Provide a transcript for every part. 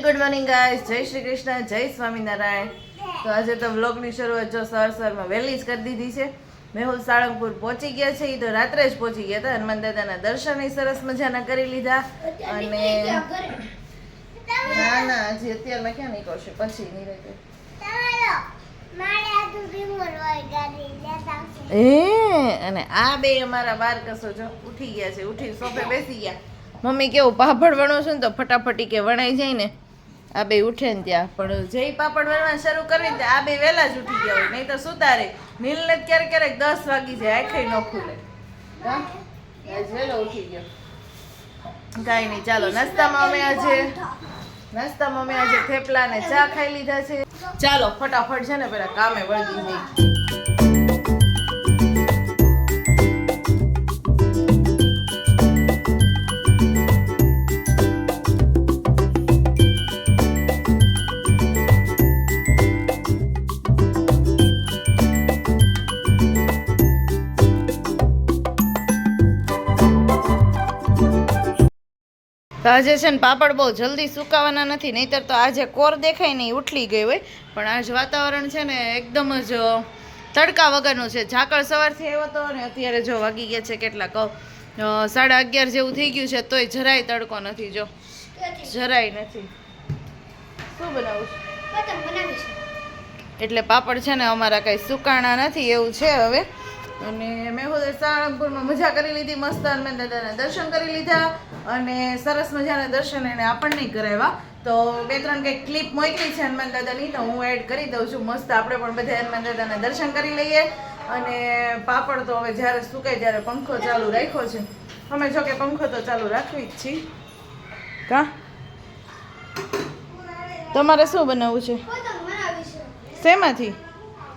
Very good morning guys, જય શ્રી કૃષ્ણ, જય સ્વામિનારાયણ. તો આજે તો વ્લોગની શરૂઆત જો સવારમાં વહેલી જ કરી દીધી છે. મેહુલ સાળંગપુર પહોંચી ગયા છે. એ તો રાત્રે જ પહોંચી ગયા હતા. હનુમાન દાદાના દર્શન સરસ મજાના કરી લીધા. અને ના ના હજી અત્યારમાં ક્યાં નીકળશે, પછી નહીં રહેશે. અને આ બે અમારા બાર કસો જો ઉઠી ગયા છે. ઉઠી સોફે બેસી ગયા. મમ્મી કેવું પાપડ વણો છું ને તો ફટાફટી કે વણાઈ જાય ને, આ બે ઉઠે ને ત્યાં. પણ જે પાપડ વણવા શરૂ કરી ને આ બે વહેલા જ ઉઠી ગયા હોય, નહીં તો સુતારે. નીલને ક્યારેક ક્યારેક 10 વાગી જાય, આંખે ન ખુલે. વહેલો ઉઠી ગયો. કાંઈ નહીં, ચાલો નાસ્તામાં અમે આજે થેપલા ને ચા ખાઈ લીધા છે. ચાલો ફટાફટ છે ને પેલા કામે વળગી જઈએ. તો આજે છે ને પાપડ બહુ જલ્દી સુકાવાના નથી, નહીંતર તો આજે કોર દેખાય નહીં ઉઠલી ગઈ હોય. પણ આજ વાતાવરણ છે ને એકદમ જ તડકા વગરનું છે. ઝાકળ સવારથી આવ્યો હતો ને અત્યારે જો વાગી ગયા છે કેટલાક 11:30 જેવું થઈ ગયું છે, તોય જરાય તડકો નથી. જો જરાય નથી. શું બનાવું છે? એટલે પાપડ છે ને અમારા કંઈ સુકાણા નથી એવું છે હવે. અને મેહુલે સાળંગપુરમાં મજા કરી લીધી, મસ્ત હનુમાન દાદાના દર્શન કરી લીધા. અને સરસ મજાના દર્શન એને આપણને કરાવ્યા. તો 2-3 કંઈક ક્લિપ મોકલી છે હનુમાન દાદાની, તો હું એડ કરી દઉં છું. મસ્ત આપણે પણ બધા હનુમાન દાદાના દર્શન કરી લઈએ. અને પાપડ તો હવે જ્યારે સુકાય ત્યારે પંખો ચાલુ રાખ્યો છે. અમે જો કે પંખો તો ચાલુ રાખવી જ છીએ. કા તમારે શું બનાવવું છે? શેમાંથી?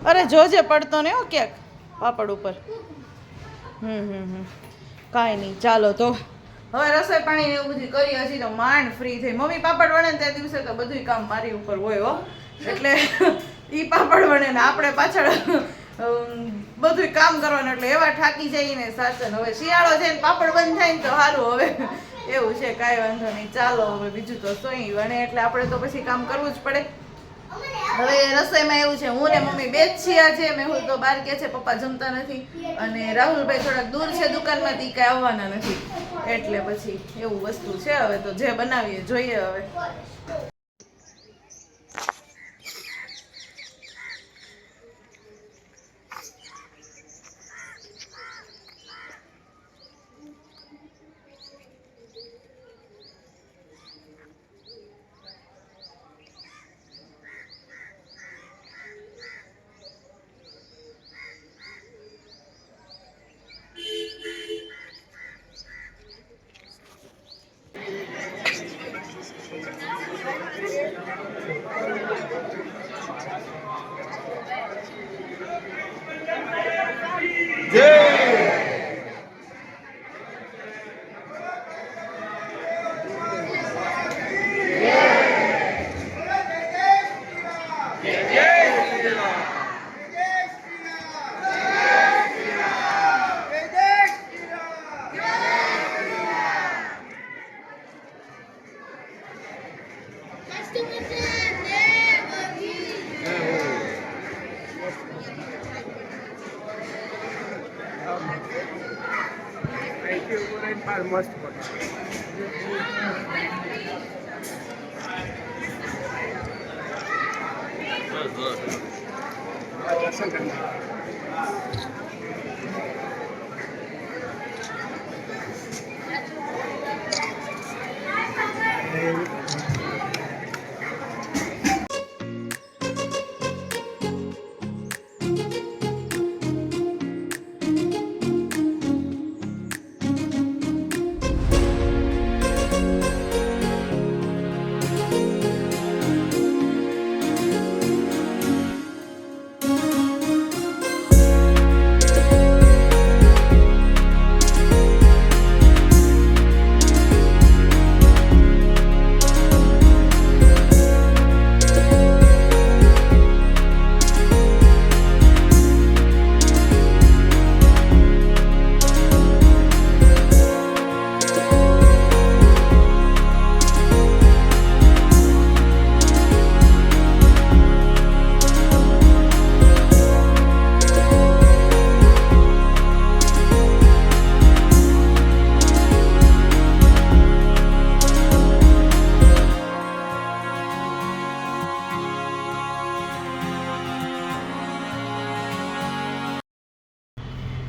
અરે જોજે પડતો ને હો ક્યાંક પાપડ ઉપર. કાંઈ નહીં, ચાલો તો હવે રસોઈ પાણી એવું બધું કરી. હજી તો માંડ ફ્રી થઈ. મમ્મી પાપડ વણે ને તે દિવસે તો બધું કામ મારી ઉપર હોય હો. એટલે ઈ પાપડ વણે ને આપણે પાછળ બધું કામ કરવાનું, એટલે એવા થાકી જઈએ ને સાચન. હવે શિયાળો છે ને પાપડ બંધ થાય ને તો સારું. હવે એવું છે, કાંઈ વાંધો નહીં. ચાલો હવે બીજું તો સોઈ વણે એટલે આપણે તો પછી કામ કરવું જ પડે. હવે રસોઈમાં એવું છે, હું ને મમ્મી બે જ છીએ છે. મેહુલ તો બહાર ગયા છે, પપ્પા જમતા નથી. અને રાહુલભાઈ થોડાક દૂર છે દુકાનમાંથી, કાંઈ આવવાના નથી. એટલે પછી એવું વસ્તુ છે. હવે તો જે બનાવીએ જોઈએ હવે. મસ્ત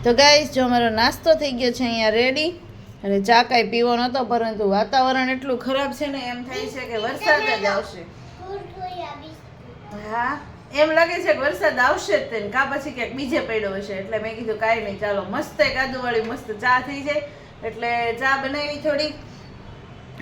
તો ગાઈસ જો અમારો નાસ્તો થઈ ગયો છે અહીંયા રેડી. અને ચા કાંઈ પીવો નહોતો, પરંતુ વાતાવરણ એટલું ખરાબ છે ને એમ થાય છે કે વરસાદ જ આવશે. હા એમ લાગે છે કે વરસાદ આવશે જ તે, કા પછી ક્યાંક બીજે પડ્યો હશે. એટલે મેં કીધું કાંઈ નહીં, ચાલો મસ્ત કાદુવાળી મસ્ત ચા થઈ જાય. એટલે ચા બનાવી થોડી.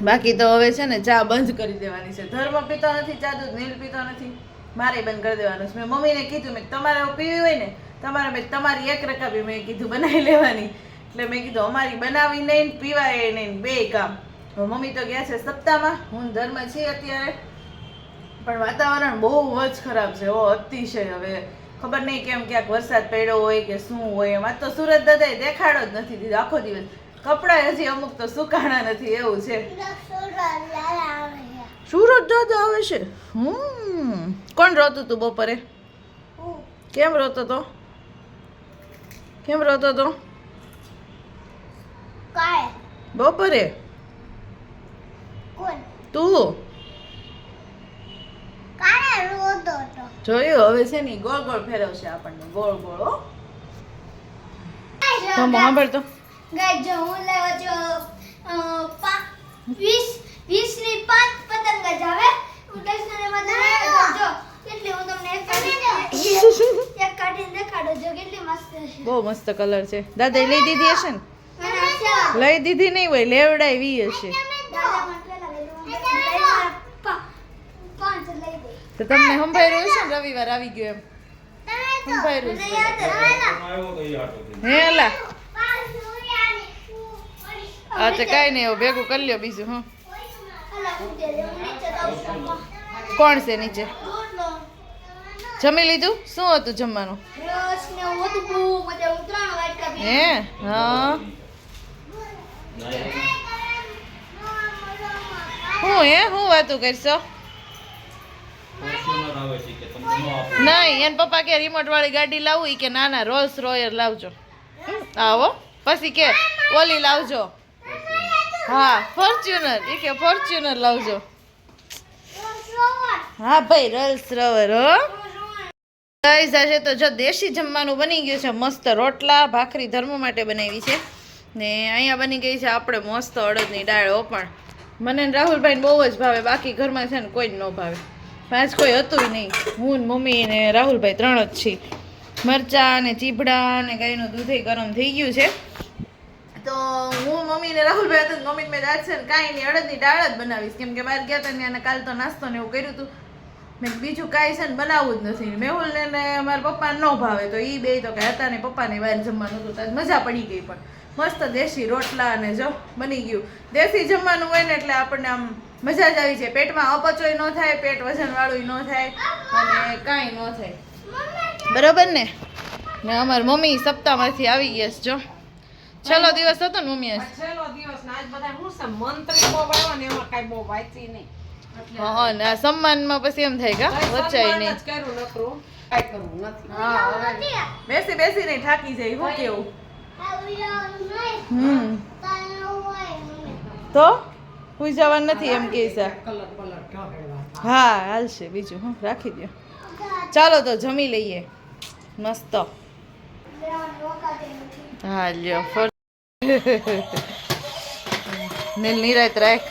બાકી તો હવે છે ને ચા બંધ કરી દેવાની છે. ધર્મ પીતો નથી ચા, દૂધ નીલ પીતો નથી, મારે બંધ કરી દેવાનું છે. મેં મમ્મીને કીધું મેં તમારે પીવી હોય ને તમારી એક રકાબી મેં કીધું બનાવી લેવાની. એટલે મેં કીધું અમારી બનાવી નહીં પીવાય નહીં, બે કામ. હવે મમ્મી તો ગયા છે સપ્તાહમાં, હું ધર્મ છીએ અત્યારે. પણ વાતાવરણ બહુ જ ખરાબ છે, અતિશય. હવે ખબર નહીં કેમ ક્યાંક વરસાદ પડ્યો હોય કે શું હોય. એમાં તો સુરત દાદાએ દેખાડો જ નથી દીધો આખો દિવસ. કપડાં હજી અમુક તો સુકાણા નથી, એવું છે. સુરત દાદા આવે છે. કોણ રોતું તું બપોરે? કેમ રોતો તો? બપોરે તું જોયું? હવે છે ને ગોળ ગોળ ફેરવશે આપણને, ગોળ ગોળ. હો તો સાંભળ તો ગાઈસ, જો હું લાવ્યો છું 20 ની 5 પતંગ જ આવે. હું સ્ટેશનરીમાં જો કેટલી, હું તમને એક કાઢીને દેખાડું જો કેટલી મસ્ત છે. બહુ મસ્ત કલર છે. દાદાએ લઈ દીધી હશે ને? લઈ દીધી નહીં હોય, લેવડાવી હશે. તો તમને સંભાળ્યું હશે ને રવિવાર આવી ગયો એમ સંભાળ્યું છે. હે અલા હા તો કાંઈ નહીં, હવે ભેગું કરી લ્યો બીજું. હું કોણ છે નીચે? જમી લીધું? શું હતું જમવાનું? હે હા હું વાતું કરશો? નહીં, એને પપ્પા કે રિમોટ વાળી ગાડી લાવું, ઈ કે ના ના રોલ્સ રોયર લાવજો. આવો પછી કે ઓલી લાવજો. હા ફોર્ચ્યુનર, ઈ કે ફોર્ચ્યુનર લાવજો. હા ભાઈ રોલ્સ રોયર. હો ગાઈસ, આજે તો જો દેશી જમવાનું બની ગયું છે. મસ્ત રોટલા ભાખરી ધર્મ માટે બનાવી છે ને અહીંયા બની ગઈ છે આપણે મસ્ત અડદની દાળ. પણ મને ને રાહુલભાઈને બહુ જ ભાવે, બાકી ઘરમાં છે ને કોઈ જ ન ભાવે. પાંચ કોઈ હતું નહીં, હું ને મમ્મી ને રાહુલભાઈ 3 જ છીએ. મરચાં ને ચીભડા ને ગાયનું દૂધે ગરમ થઈ ગયું છે. તો હું મમ્મી ને રાહુલભાઈ હતા, મમ્મી મેં દાળ છે ને કાંઈ નહીં અડદની દાળ જ બનાવીશ, કેમ કે બહાર ગયા હતા ને કાલ તો નાસ્તો ને એવું કર્યું હતું. મેં બીજું કાંઈ છે ને બનાવવું જ નથી. મેહુલને ને મારા પપ્પાને ન ભાવે, તો એ બે તો કાંઈ હતા ને પપ્પાને બહાર જમવાનું હતું, તો મજા પડી ગઈ. પણ મસ્ત દેશી રોટલા અને જો બની ગયું. દેશી જમવાનું હોય ને એટલે આપણને આમ મજા જ આવી જાય. પેટમાં અપચોય ન થાય, પેટ વજનવાળું ન થાય અને કાંઈ ન થાય. બરાબર ને? ને અમારી મમ્મી સપ્તાહમાંથી આવી ગયા છે. જો છેલ્લો દિવસ હતો ને મમ્મી આજ. છેલ્લો દિવસ ને આજ બધા હું છે મંત્રી બહુ આવ્યો ને એમાં કાંઈ બહુ વાંચી નહીં. હા ને આ સન્માનમાં પછી એમ થાય કા વચાય નહીં. કર્યું નકરું કાંઈ કરવું નથી. હા બેસી બેસીને થાકી જાય. હું કેવું? તો હુઈ જવાનું નથી એમ કે છે. કલર બલર ઢોળવા. હા હાલશે, બીજું હું રાખી દો. ચાલો તો જમી લઈએ મસ્ત. હા લ્યો નીલ નિરાત રાખ.